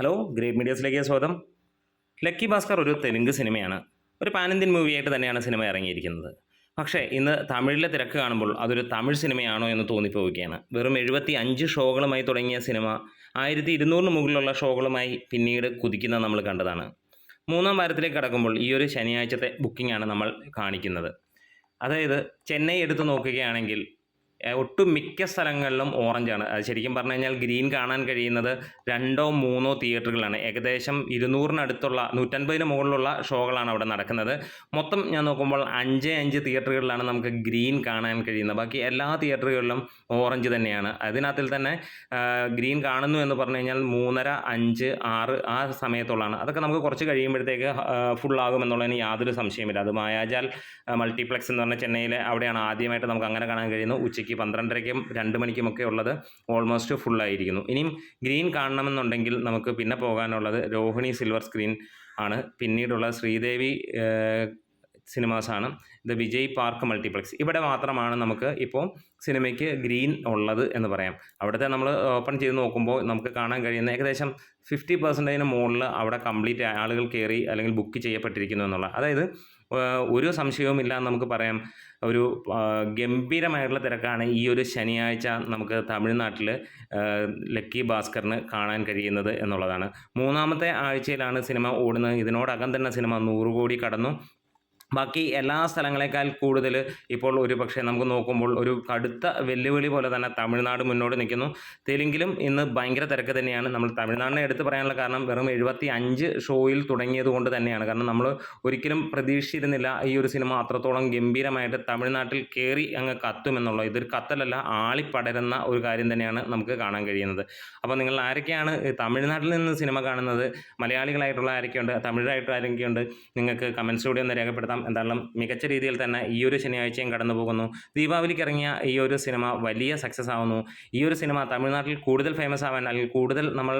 Hello, great മീഡിയസിലേക്ക് സ്വാഗതം. Lucky Bhaskar ഒരു തെലുങ്ക് സിനിമയാണ്. ഒരു പാൻ ഇന്ത്യൻ മൂവിയായിട്ട് തന്നെയാണ് സിനിമ ഇറങ്ങിയിരിക്കുന്നത്. പക്ഷേ ഇന്ന് തമിഴിലെ തിരക്ക് കാണുമ്പോൾ അതൊരു തമിഴ് സിനിമയാണോ എന്ന് തോന്നിപ്പോവുകയാണ്. വെറും 75 ഷോകളുമായി തുടങ്ങിയ സിനിമ 1200 മുകളിലുള്ള ഷോകളുമായി പിന്നീട് കുതിക്കുന്നത് നമ്മൾ കണ്ടതാണ്. മൂന്നാം വാരത്തിലേക്ക് കടക്കുമ്പോൾ ഈ ഒരു ശനിയാഴ്ചത്തെ ബുക്കിംഗാണ് നമ്മൾ കാണിക്കുന്നത്. അതായത് ചെന്നൈ എടുത്ത് നോക്കുകയാണെങ്കിൽ ഒട്ടും മിക്ക സ്ഥലങ്ങളിലും ഓറഞ്ചാണ്. അത് ശരിക്കും പറഞ്ഞു കഴിഞ്ഞാൽ ഗ്രീൻ കാണാൻ കഴിയുന്നത് 2ഓ 3ഓ തിയേറ്ററുകളാണ്. ഏകദേശം 200-നടുത്തുള്ള 150-ന് മുകളിലുള്ള ഷോകളാണ് അവിടെ നടക്കുന്നത്. മൊത്തം ഞാൻ നോക്കുമ്പോൾ 5 തിയേറ്ററുകളിലാണ് നമുക്ക് ഗ്രീൻ കാണാൻ കഴിയുന്നത്. ബാക്കി എല്ലാ തിയേറ്ററുകളിലും ഓറഞ്ച് തന്നെയാണ്. അതിനകത്തിൽ തന്നെ ഗ്രീൻ കാണുന്നു എന്ന് പറഞ്ഞു കഴിഞ്ഞാൽ 3:30, 5, 6 ആ സമയത്തുള്ളതാണ്. അതൊക്കെ നമുക്ക് കുറച്ച് കഴിയുമ്പോഴത്തേക്ക് ഫുള്ളാകുമെന്നുള്ളതിന് യാതൊരു സംശയമില്ല. അത് മായാജാൽ മൾട്ടിപ്ലക്സ് എന്ന് പറഞ്ഞാൽ ചെന്നൈയിലെ അവിടെയാണ് ആദ്യമായിട്ട് നമുക്ക് അങ്ങനെ കാണാൻ കഴിയുന്നത്. ഉച്ചയ്ക്ക് 12:30-ക്കും 2 മണിക്കുമൊക്കെ ഉള്ളത് ഓൾമോസ്റ്റ് ഫുള്ളായിരിക്കുന്നു. ഇനിയും ഗ്രീൻ കാണണമെന്നുണ്ടെങ്കിൽ നമുക്ക് പിന്നെ പോകാനുള്ളത് രോഹിണി സിൽവർ സ്ക്രീൻ ആണ്. പിന്നീടുള്ള ശ്രീദേവി സിനിമാസാണ്. ഇത് വിജയ് പാർക്ക് മൾട്ടിപ്ലക്സ്. ഇവിടെ മാത്രമാണ് നമുക്ക് ഇപ്പോൾ സിനിമയ്ക്ക് ഗ്രീൻ ഉള്ളത് എന്ന് പറയാം. അവിടുത്തെ നമ്മൾ ഓപ്പൺ ചെയ്ത് നോക്കുമ്പോൾ നമുക്ക് കാണാൻ കഴിയുന്ന ഏകദേശം 50%-ന് മുകളിൽ അവിടെ കംപ്ലീറ്റ് ആളുകൾ കയറി അല്ലെങ്കിൽ ബുക്ക് ചെയ്യപ്പെട്ടിരിക്കുന്നു എന്നുള്ള, അതായത് ഒരു സംശയവുമില്ല നമുക്ക് പറയാം. ഒരു ഗംഭീരമായിട്ടുള്ള തിരക്കാണ് ഈ ഒരു ശനിയാഴ്ച നമുക്ക് തമിഴ്നാട്ടിൽ ലക്കി ഭാസ്കറിന് കാണാൻ കഴിയുന്നത് എന്നുള്ളതാണ്. മൂന്നാമത്തെ ആഴ്ചയിലാണ് സിനിമ ഓടുന്നത്. ഇതിനോടകം തന്നെ സിനിമ 100 കോടി കടന്നു. ബാക്കി എല്ലാ സ്ഥലങ്ങളെക്കാൾ കൂടുതൽ ഇപ്പോൾ ഒരു പക്ഷേ നമുക്ക് നോക്കുമ്പോൾ ഒരു കടുത്ത വെല്ലുവിളി പോലെ തന്നെ തമിഴ്നാട് മുന്നോട്ട് നിൽക്കുന്നു. തെലുങ്കിലും ഇന്ന് ഭയങ്കര തിരക്ക് തന്നെയാണ്. നമ്മൾ തമിഴ്നാടിനെ എടുത്ത് പറയാനുള്ള കാരണം വെറും 75 ഷോയിൽ തുടങ്ങിയത് കൊണ്ട് തന്നെയാണ്. കാരണം നമ്മൾ ഒരിക്കലും പ്രതീക്ഷിച്ചിരുന്നില്ല ഈ ഒരു സിനിമ അത്രത്തോളം ഗംഭീരമായിട്ട് തമിഴ്നാട്ടിൽ കയറി അങ്ങ് കത്തുമെന്നുള്ളത്. ഇതൊരു കത്തലല്ല, ആളിപ്പടരുന്ന ഒരു കാര്യം തന്നെയാണ് നമുക്ക് കാണാൻ കഴിയുന്നത്. അപ്പോൾ നിങ്ങൾ ആരൊക്കെയാണ് തമിഴ്നാട്ടിൽ നിന്ന് സിനിമ കാണുന്നത്, മലയാളികളായിട്ടുള്ള ആരൊക്കെയുണ്ട്, തമിഴായിട്ട് ആരൊക്കെയുണ്ട്, നിങ്ങൾക്ക് കമൻസിലൂടെ ഒന്ന് രേഖപ്പെടുത്താം. എന്തായാലും മികച്ച രീതിയിൽ തന്നെ ഈ ഒരു ശനിയാഴ്ചയും കടന്നു പോകുന്നു. ദീപാവലിക്ക് ഇറങ്ങിയ ഈ ഒരു സിനിമ വലിയ സക്സസ് ആവുന്നു. ഈ ഒരു സിനിമ തമിഴ്നാട്ടിൽ കൂടുതൽ ഫേമസ് ആവാൻ, അല്ലെങ്കിൽ കൂടുതൽ നമ്മൾ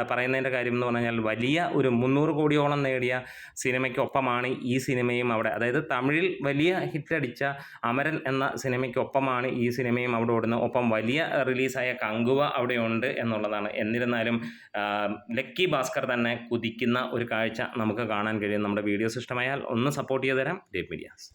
പറയുന്നതിൻ്റെ കാര്യം എന്ന് പറഞ്ഞാൽ വലിയ ഒരു 300 കോടിയോളം നേടിയ സിനിമയ്ക്കൊപ്പമാണ് ഈ സിനിമയും അവിടെ, അതായത് തമിഴിൽ വലിയ ഹിറ്റടിച്ച അമരൻ എന്ന സിനിമയ്ക്കൊപ്പമാണ് ഈ സിനിമയും അവിടെ ഓടുന്നത്. ഒപ്പം വലിയ റിലീസായ കങ്കുവ അവിടെയുണ്ട് എന്നുള്ളതാണ്. എന്നിരുന്നാലും ലക്കി ഭാസ്കർ തന്നെ കുതിക്കുന്ന ഒരു കാഴ്ച നമുക്ക് കാണാൻ കഴിയും. നമ്മുടെ വീഡിയോസ് ഇഷ്ടമായാൽ ഒന്ന് സപ്പോർട്ട് ചെയ്ത് തരാം. Great medias.